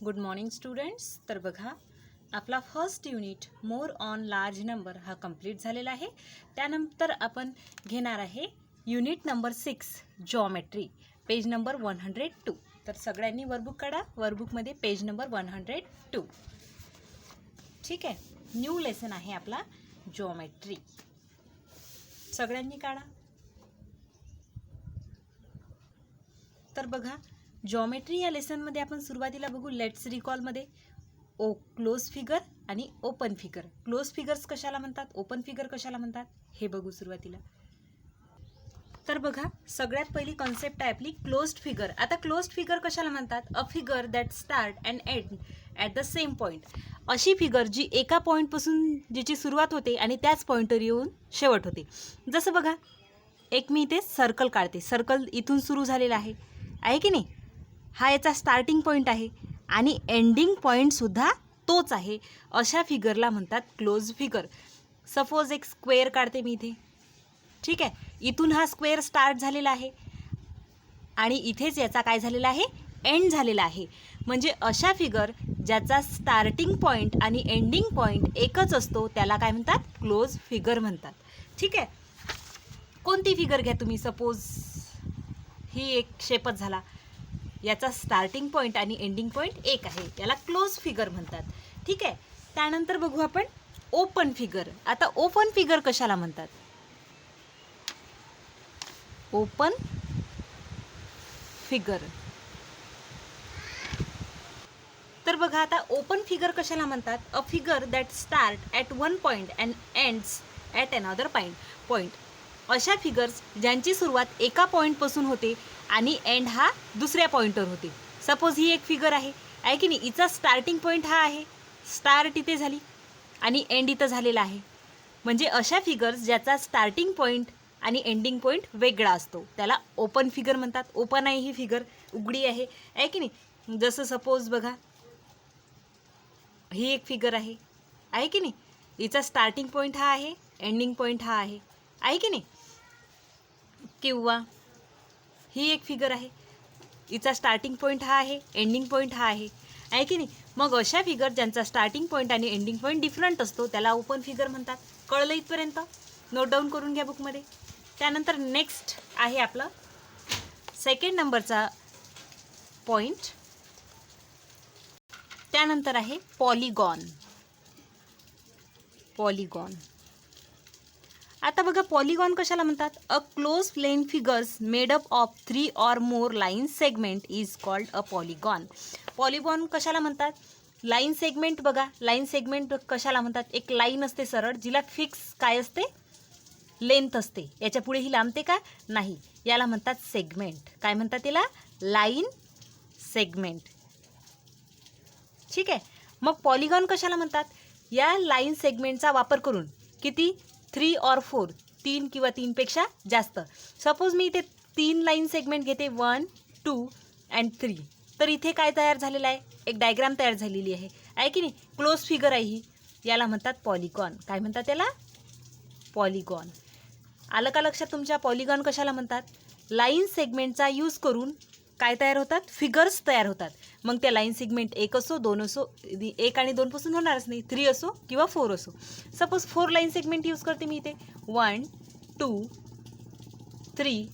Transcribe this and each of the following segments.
Good morning students. तर बघा, आपला first unit more on large number हा कंप्लीट झालेला आहे. त्यानंतर आपण घेणार आहे unit number 6 geometry, page number 102. तर सगळ्यांनी वर्कबुक काढा. वर्कबुकमध्ये पेज नंबर 102. ठीक आहे. न्यू लेसन आहे आपला जॉमेट्री. सगळ्यांनी काढा. तर बघा, जॉमेट्री या लेसनमध्ये आपण सुरुवातीला बघू लेट्स रिकॉलमध्ये क्लोज फिगर आणि ओपन फिगर. क्लोज फिगर्स कशाला म्हणतात, ओपन फिगर कशाला म्हणतात हे बघू सुरुवातीला. तर बघा, सगळ्यात पहिली कॉन्सेप्ट आहे आपली क्लोज्ड फिगर. आता क्लोज्ड फिगर कशाला म्हणतात? A figure that start and end at the same point. अशी फिगर जी एका पॉईंटपासून जिची सुरुवात होते आणि त्याच पॉईंटवर येऊन शेवट होते. जसं बघा, एक मी इथे सर्कल काढते. सर्कल इथून सुरू झालेला आहे की नाही? हा याचा स्टार्टिंग पॉईंट आहे आणि एंडिंग पॉईंटसुद्धा तोच आहे. अशा फिगरला म्हणतात क्लोज फिगर. सपोज एक स्क्वेअर काढते मी इथे. ठीक आहे, इथून हा स्क्वेअर स्टार्ट झालेला आहे आणि इथेच याचा काय झालेला आहे, एंड झालेला आहे. म्हणजे अशा फिगर ज्याचा स्टार्टिंग पॉईंट आणि एंडिंग पॉईंट एकच असतो त्याला काय म्हणतात, क्लोज फिगर म्हणतात. ठीक आहे. कोणती फिगर घ्या तुम्ही. सपोज ही एक शेपच झाला, याचा स्टार्टिंग पॉईंट आणि एंडिंग पॉईंट एक आहे, याला क्लोज फिगर म्हणतात. ठीक आहे. त्यानंतर बघू आपण ओपन फिगर. आता ओपन फिगर कशाला म्हणतात? Open figure. तर बघा, आता ओपन फिगर कशाला म्हणतात? A figure that start at one point and ends at another point. अशा फिगर्स ज्यांची सुरुवात एका पॉईंटपासून होते आणि एंड हा दुसऱ्या पॉईंटवर होते. सपोज ही एक फिगर आहे की नाही? हिचा स्टार्टिंग पॉईंट हा आहे, स्टार्ट इथे झाली आणि एंड इथं झालेला आहे. म्हणजे अशा फिगर्स ज्याचा स्टार्टिंग पॉईंट आणि एंडिंग पॉईंट वेगळा असतो त्याला ओपन फिगर म्हणतात. ओपन आहे ही फिगर, उघडी आहे की नाही? जसं सपोज बघा, ही एक फिगर आहे की नाही? हिचा स्टार्टिंग पॉईंट हा आहे, एंडिंग पॉईंट हा आहे की नाही? किंवा ही एक फिगर आहे, हिचा स्टार्टिंग पॉईंट हा आहे, एंडिंग पॉईंट हा आहे की नाही? मग अशा फिगर ज्यांचा स्टार्टिंग पॉईंट आणि एंडिंग पॉईंट डिफरंट असतो त्याला ओपन फिगर म्हणतात. कळलं इथपर्यंत? नोट डाऊन करून घ्या बुकमध्ये. त्यानंतर नेक्स्ट आहे आपलं सेकंड नंबरचा पॉईंट. त्यानंतर आहे पॉलिगॉन. पॉलिगॉन. आता बघा, पॉलिगॉन कशाला म्हणतात? A close plane figures made up of 3 or more line segment is called a polygon. Polygon कशाला म्हणतात? Line segment. बघा, लाईन सेगमेंट कशाला म्हणतात? एक लाईन असते सरळ, जिला फिक्स काय असते, लेंथ असते. याच्या पुढे ही लांबते का? नाही. याला म्हणतात सेगमेंट. काय म्हणतात याला? Line segment. ठीक आहे. मग पॉलिगॉन कशाला म्हणतात? या लाईन सेगमेंटचा वापर करून किती, 3 or 4, 3 किंवा 3 पेक्षा जास्त. सपोज मी इथे 3 लाईन सेगमेंट घेते, 1, 2 and 3. तर इथे काय तयार झालेलं आहे? एक डायग्राम तयार झालेली आहे की नाही? क्लोज फिगर आहे ही. याला म्हणतात पॉलिगॉन. काय म्हणतात याला? पॉलिगॉन. आलं का लक्षात तुमच्या? पॉलिगॉन कशाला म्हणतात? लाईन सेगमेंटचा यूज करून काय तयार होतात? फिगर्स तयार होतात. मग त्या लाईन सेगमेंट 1 असो, 2 असो, 1 आणि 2 पासून होणारच नाही, 3 असो किंवा 4 असो. सपोज 4 लाईन सेगमेंट यूज करते मी इथे, 1, 2, 3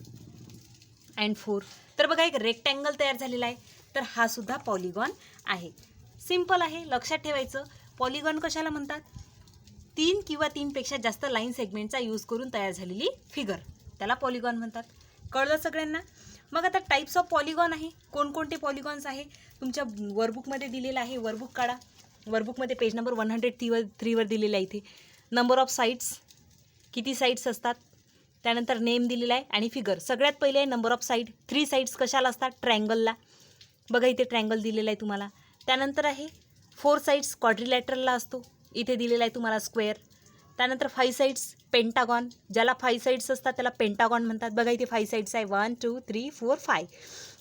and 4. तर बघा, एक रेक्टँगल तयार झालेला आहे. तर हा सुद्धा पॉलिगॉन आहे. सिम्पल आहे, लक्षात ठेवायचं. पॉलिगॉन कशाला म्हणतात? 3 किंवा 3 पेक्षा जास्त लाईन सेगमेंटचा यूज करून तयार झालेली फिगर, त्याला पॉलिगॉन म्हणतात. कळलं सगळ्यांना? मग आता टाईप्स ऑफ पॉलिगॉन आहे. कोणकोणते पॉलिगॉन्स आहे तुमच्या वर्कबुकमध्ये दिलेलं आहे. वर्कबुक काढा. वर्कबुकमध्ये पेज नंबर 103वर दिलेलं आहे. इथे नंबर ऑफ साईड्स, किती साईड्स असतात, त्यानंतर नेम दिलेला आहे आणि फिगर. सगळ्यात पहिले आहे नंबर ऑफ साईड. 3 साईड्स कशाला असतात? ट्रायंगलला. बघा, इथे ट्रायंगल दिलेला आहे तुम्हाला. त्यानंतर आहे 4 साईड्स क्वाड्रिलॅटरलला असतो. इथे दिलेला आहे तुम्हाला स्क्वेअर. त्यानंतर 5 साईड्स पेंटागॉन. ज्याला 5 साईड्स असतात त्याला पेंटागॉन म्हणतात. बघा, इथे 5 साईड्स आहे, 1, 2, 3, 4, 5.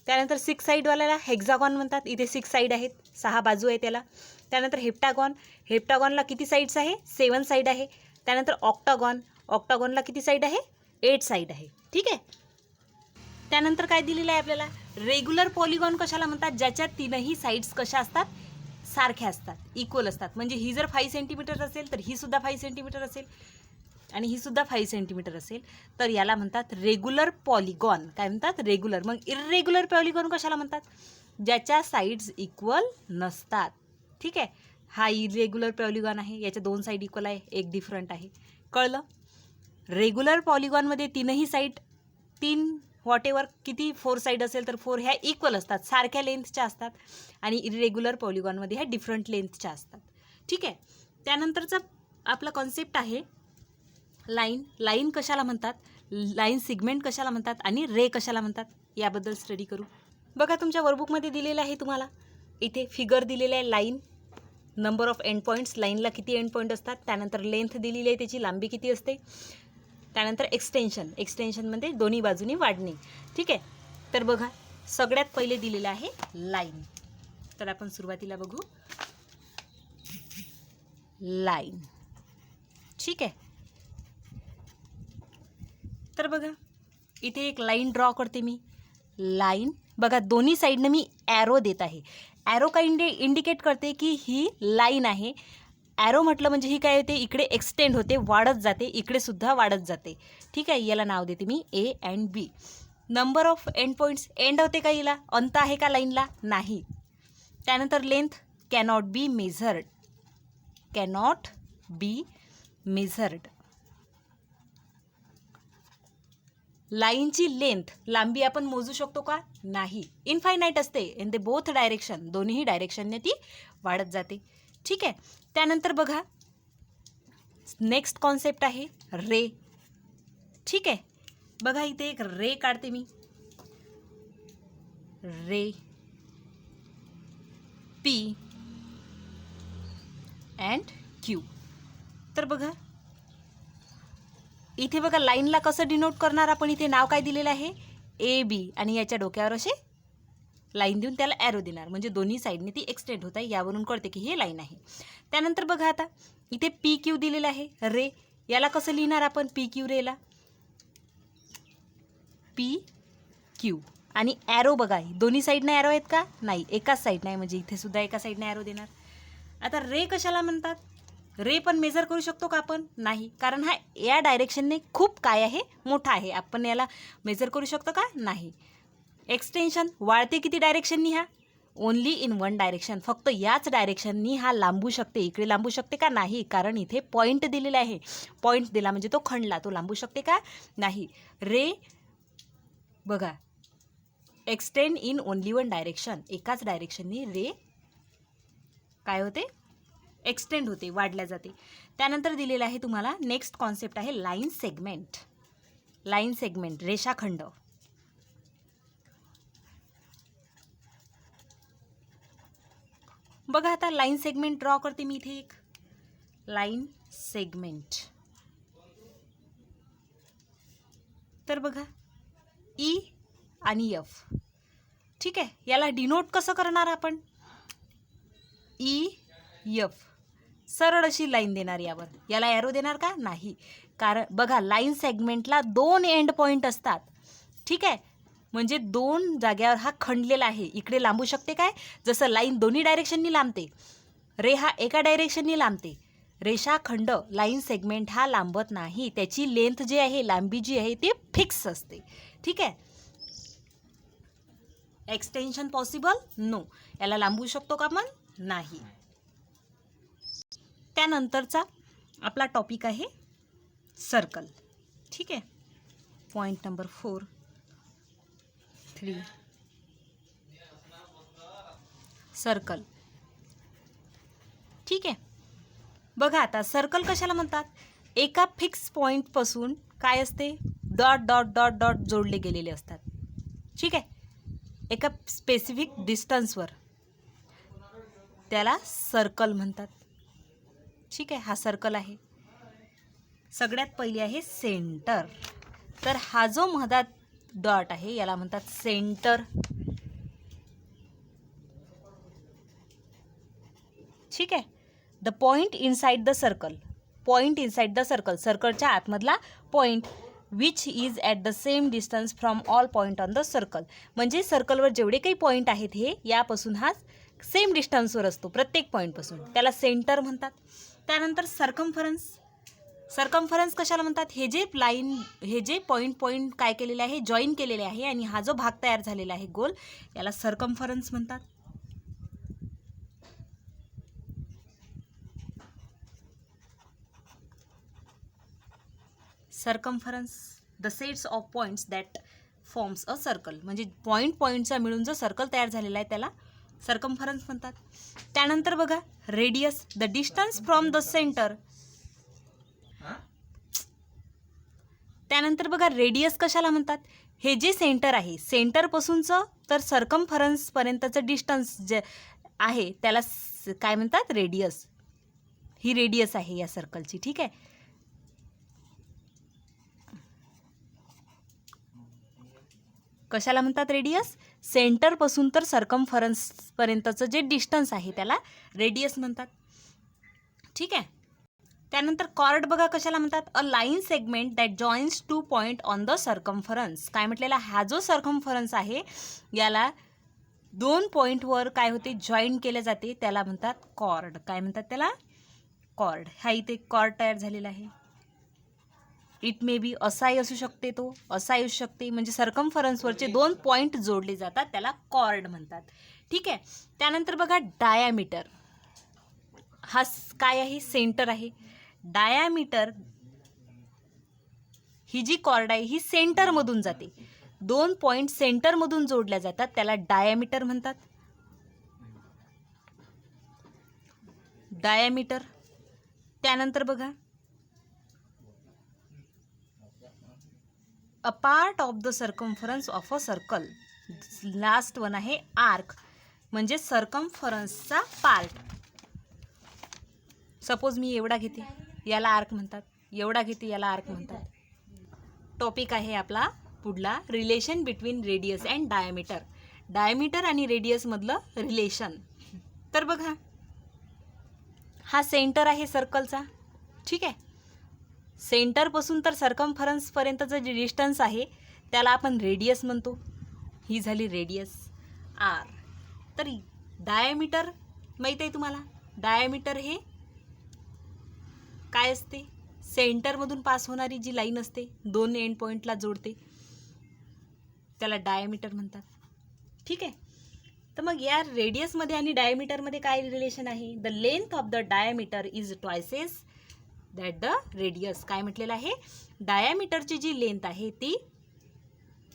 त्यानंतर 6 साईडवाल्याला हेक्झागॉन म्हणतात. इथे 6 साईड आहेत, 6 बाजू आहे त्याला. त्यानंतर हेप्टागॉन. हेप्टागॉनला किती साईड्स आहे? 7 साईड आहे. त्यानंतर ऑक्टागॉन. ऑक्टागॉनला किती साईड आहे? 8 साईड आहे. ठीक आहे. त्यानंतर काय दिलेलं आहे आपल्याला? रेग्युलर पॉलिगॉन कशाला म्हणतात, ज्याच्या तीनही साईड्स कशा असतात, सारख्या असतात, इक्वल असतात. म्हणजे ही जर 5 सेंटीमीटर असेल तर ही सुद्धा 5 सेंटीमीटर असेल आणि ही सुद्धा 5 सेंटीमीटर असेल, तर याला म्हणतात रेग्युलर पॉलिगॉन. काय म्हणतात, रेग्युलर. मग इर्रेग्युलर पॉलिगॉन कशाला म्हणतात, ज्याच्या साईड्स इक्वल नसतात. ठीक आहे, हा इरेग्युलर पॉलिगॉन आहे, याच्या 2 साईड इक्वल आहे, एक डिफरंट आहे. कळलं. रेग्युलर पॉलिगॉनमध्ये तीनही साईड, 3 व्हॉटेवर किती 4 साईड असेल तर 4 ह्या इक्वल असतात, सारख्या लेंथच्या असतात. आणि इरेग्युलर पॉलिगॉनमध्ये ह्या डिफरंट लेंथच्या असतात. ठीक आहे. त्यानंतरचा आपला कॉन्सेप्ट आहे लाईन. लाईन कशाला म्हणतात, लाईन सेगमेंट कशाला म्हणतात आणि रे कशाला म्हणतात, याबद्दल स्टडी करू. बघा तुमच्या वर्कबुकमध्ये दिलेलं आहे, तुम्हाला इथे फिगर दिलेलं आहे. Line, number of end points, लाईनला किती एंड पॉईंट असतात. त्यानंतर लेंथ दिलेली आहे, त्याची लांबी किती असते. त्यानंतर एक्सटेन्शन, एक्सटेन्शनमध्ये दोन्ही बाजूनी वाढणे. ठीक आहे. तर बघा सगळ्यात पहिले दिलेलं आहे लाईन. तर आपण सुरुवातीला बघू लाईन. ठीक आहे. तर बघा इथे एक लाईन ड्रॉ करते मी. लाईन बघा दोन्ही साईडनं मी ॲरो देत आहे. ॲरो काय इंडिकेट करते की ही लाईन आहे. ॲरो म्हटलं म्हणजे ही काय होते, इकडे एक्सटेंड होते, वाढत जाते, इकडे सुद्धा वाढत जाते. ठीक आहे. याला नाव देते मी A and B. Number of end points, end होते का हिला, अंत आहे का लाईनला, नाही. त्यानंतर length cannot be measured, cannot be measured. लाईनची लेंथ, लांबी आपण मोजू शकतो का, नाही, इनफायनाईट असते. इन द बोथ डायरेक्शन, दोन्ही डायरेक्शनने ती वाढत जाते. ठीक आहे. त्यानंतर बघा नेक्स्ट कॉन्सेप्ट आहे रे. ठीक आहे. बघा इथे एक रे काढते मी. रे पी अँड क्यू. तर बघा इथे बघा लाईनला कसं डिनोट करणार आपण, इथे नाव काय दिलेलं आहे, ए बी, आणि याच्या डोक्यावर असे लाईन देऊन त्याला ॲरो देणार, म्हणजे दोन्ही साईडने ती एक्सटेंड होत आहे. यावरून कळते की हे लाईन आहे. त्यानंतर बघा आता इथे पी क्यू दिलेलं आहे रे. याला कसं लिहिणार आपण, पी क्यू रेला पी क्यू. आणि ॲरो बघा दोन्ही साईडनं ॲरो आहेत का, नाही, एकाच साईडनं आहे, म्हणजे इथे सुद्धा एका साईडनं ॲरो देणार. आता रे कशाला म्हणतात, रे पण मेजर करू शकतो का आपण, नाही, कारण हा या डायरेक्शनने खूप काय आहे, मोठा आहे, आपण याला मेजर करू शकतो का, नाही. एक्सटेन्शन, वाढते किती डायरेक्शननी, हा ओनली इन वन डायरेक्शन, फक्त याच डायरेक्शननी हा लांबू शकते. इकडे लांबू शकते का, नाही, कारण इथे पॉईंट दिलेला आहे. पॉईंट दिला म्हणजे तो खंडला, तो लांबू शकते का, नाही. रे बघा extend in only one direction, एकाच डायरेक्शननी रे काय होते, एक्सटेंड होते, वाढल्या जाते. त्यानंतर दिलेलं आहे तुम्हाला नेक्स्ट कॉन्सेप्ट आहे लाईन सेगमेंट. लाईन सेगमेंट, रेषाखंड. बघा आता लाईन सेगमेंट ड्रॉ करते मी इथे एक लाईन सेगमेंट. तर बघा ई आणि एफ. ठीक आहे. याला डिनोट कसं करणार आपण, ई एफ, सरळ अशी लाईन देणार यावर, याला ॲरो देणार का, नाही, कारण बघा लाईन सेगमेंटला 2 एंड पॉईंट असतात. ठीक आहे. म्हणजे 2 जाग्यावर हा खंडलेला आहे, इकडे लांबू शकते काय, जसं लाईन दोन्ही डायरेक्शननी लांबते, रे हा एका डायरेक्शननी लांबते. रेषाखंड लाईन सेगमेंट हा लांबत नाही, त्याची लेंथ जी आहे, लांबी जी आहे ती फिक्स असते. ठीक आहे. एक्सटेन्शन पॉसिबल, नो, याला लांबू शकतो का आपण, नाही. त्यानंतरचा आपला टॉपिक आहे सर्कल. ठीक आहे. Point number 4, 3 circle. ठीक आहे. बघा आता सर्कल कशाला म्हणतात, एका फिक्स पॉईंटपासून काय असते, डॉट डॉट डॉट डॉट जोडले गेलेले असतात. ठीक आहे. एका स्पेसिफिक डिस्टन्सवर, त्याला सर्कल म्हणतात. ठीक आहे. हा सर्कल आहे. सगळ्यात पहिली आहे सेंटर. तर हा जो मधात डॉट आहे याला म्हणतात सेंटर. ठीक आहे. The point inside the circle, point inside the circle, सर्कलच्या आतमधला point which is at the same distance from all point on the circle. म्हणजे सर्कलवर जेवढे काही पॉईंट आहेत हे यापासून हा सेम डिस्टन्सवर असतो प्रत्येक पॉईंटपासून, त्याला सेंटर म्हणतात. त्यानंतर सर्कमफरन्स कशाला म्हणतात, हे जे पॉईंट काय केलेले आहे, जॉईन केलेले आहे आणि हा जो भाग तयार झालेला आहे गोल, याला सर्कमफरन्स म्हणतात. Circumference the sets of points that forms a circle. म्हणजे पॉईंटचा मिळून जो सर्कल तयार झालेला आहे त्याला सर्कमफरन्स म्हणतात. त्यानंतर बघा radius, the distance from the centre. त्यानंतर बघा रेडियस कशाला म्हणतात, हे जे सेंटर आहे सेंटरपासूनचं तर सर्कमफरन्सपर्यंतचं डिस्टन्स जे आहे त्याला काय म्हणतात, रेडियस. ही रेडियस आहे या सर्कलची. ठीक आहे. कशाला म्हणतात रेडियस, सेंटरपासून तर सर्कमफरन्सपर्यंतचं जे डिस्टन्स आहे त्याला रेडियस म्हणतात. ठीक आहे. त्यानंतर कॉर्ड बघा कशाला म्हणतात, a line segment that joins 2 point on the circumference. काय म्हटलेला, हा जो सर्कमफरन्स आहे याला 2 पॉईंटवर काय होते, जॉईन केले जाते, त्याला म्हणतात कॉर्ड. काय म्हणतात त्याला, कॉर्ड. हा इथे कॉर्ड तयार झालेला आहे. इट मे बी असाही असू शकते, तो असाही असू शकते. म्हणजे सर्कमफरन्सवरचे 2 पॉईंट जोडले जातात त्याला कॉर्ड म्हणतात. ठीक आहे. त्यानंतर बघा डायामीटर, हा काय आहे, सेंटर आहे. डायामीटर ही जी कॉर्ड आहे ही सेंटरमधून जाते, 2 पॉईंट सेंटरमधून जोडल्या जातात, त्याला डायामीटर म्हणतात. डायामीटर. त्यानंतर बघा a part of the circumference of a circle. Last one आहे आर्क, म्हणजे सर्कमफरन्सचा पार्ट. सपोज मी एवढा घेते, याला आर्क म्हणतात. एवढा घेते, याला आर्क म्हणतात. टॉपिक आहे आपला पुढला, relation between radius and diameter. Diameter आणि रेडियसमधलं रिलेशन. तर बघा हा सेंटर आहे सर्कलचा. ठीक आहे. सेंटरपासून तर सर्कमफरन्सपर्यंतचं जे डिस्टन्स आहे त्याला आपण रेडियस म्हणतो. ही झाली रेडियस आर. तर डायमीटर माहीत आहे तुम्हाला, डायमीटर हे काय असते, सेंटरमधून पास होणारी जी लाईन असते 2 एंड पॉईंटला जोडते त्याला डायमीटर म्हणतात. ठीक आहे. तर मग या रेडियसमध्ये आणि डायमीटरमध्ये काय रिलेशन आहे, the length of the diameter is twice as that the radius. काय म्हटलेलं आहे, डायमीटरची जी लेंथ आहे ती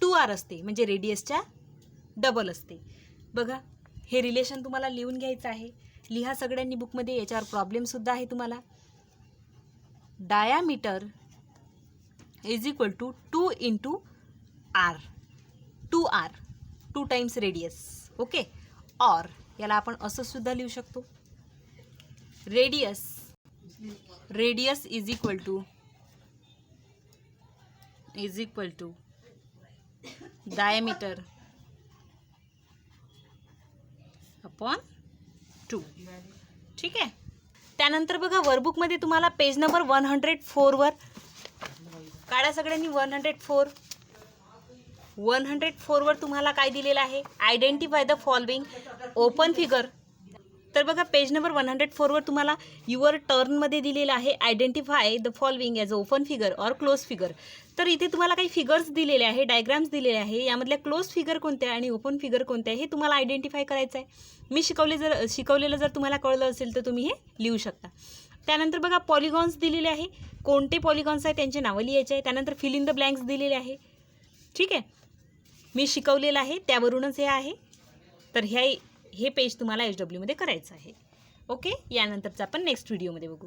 2r असते, म्हणजे रेडियसच्या डबल असते. बघा हे रिलेशन तुम्हाला लिहून घ्यायचं आहे. लिहा सगळ्यांनी बुकमध्ये, याच्यावर प्रॉब्लेमसुद्धा आहे तुम्हाला. Diameter is equal to 2 × r, 2r, 2 times radius. Okay. और याला आपण असं सुद्धा लिहू शकतो, radius is equal to diameter upon 2. ठीक आहे. त्यानंतर बघा वर्कबुकमध्ये तुम्हाला पेज नंबर 104 वर काढा सगळ्यांनी. 104 वर तुम्हाला काय दिलेलं आहे, identify the following open figure. तर बघा पेज नंबर 104 वर तुम्हाला युअर टर्नमध्ये दिलेलं आहे, identify the following as open figure और क्लोज फिगर. तर इथे तुम्हाला काही फिगर्स दिलेले आहे, डायग्राम्स दिलेले आहे. यामधल्या क्लोज फिगर कोणत्या आणि ओपन फिगर कोणत्या हे तुम्हाला आयडेंटिफाय करायचं आहे. मी शिकवलेलं जर तुम्हाला कळलं असेल तर तुम्ही हे लिहू शकता. त्यानंतर बघा पॉलिगॉन्स दिलेले आहे, कोणते पॉलिगॉन्स आहेत त्यांचे नावं लिहायचे आहे. त्यानंतर फिल इन द ब्लँक्स दिलेले आहे. ठीक आहे. मी शिकवलेलं आहे त्यावरूनच हे आहे. तर हे पेज तुम्हाला HW मध्ये करायचं आहे. ओके. यानंतरचं आपण नेक्स्ट व्हिडिओमध्ये बघू.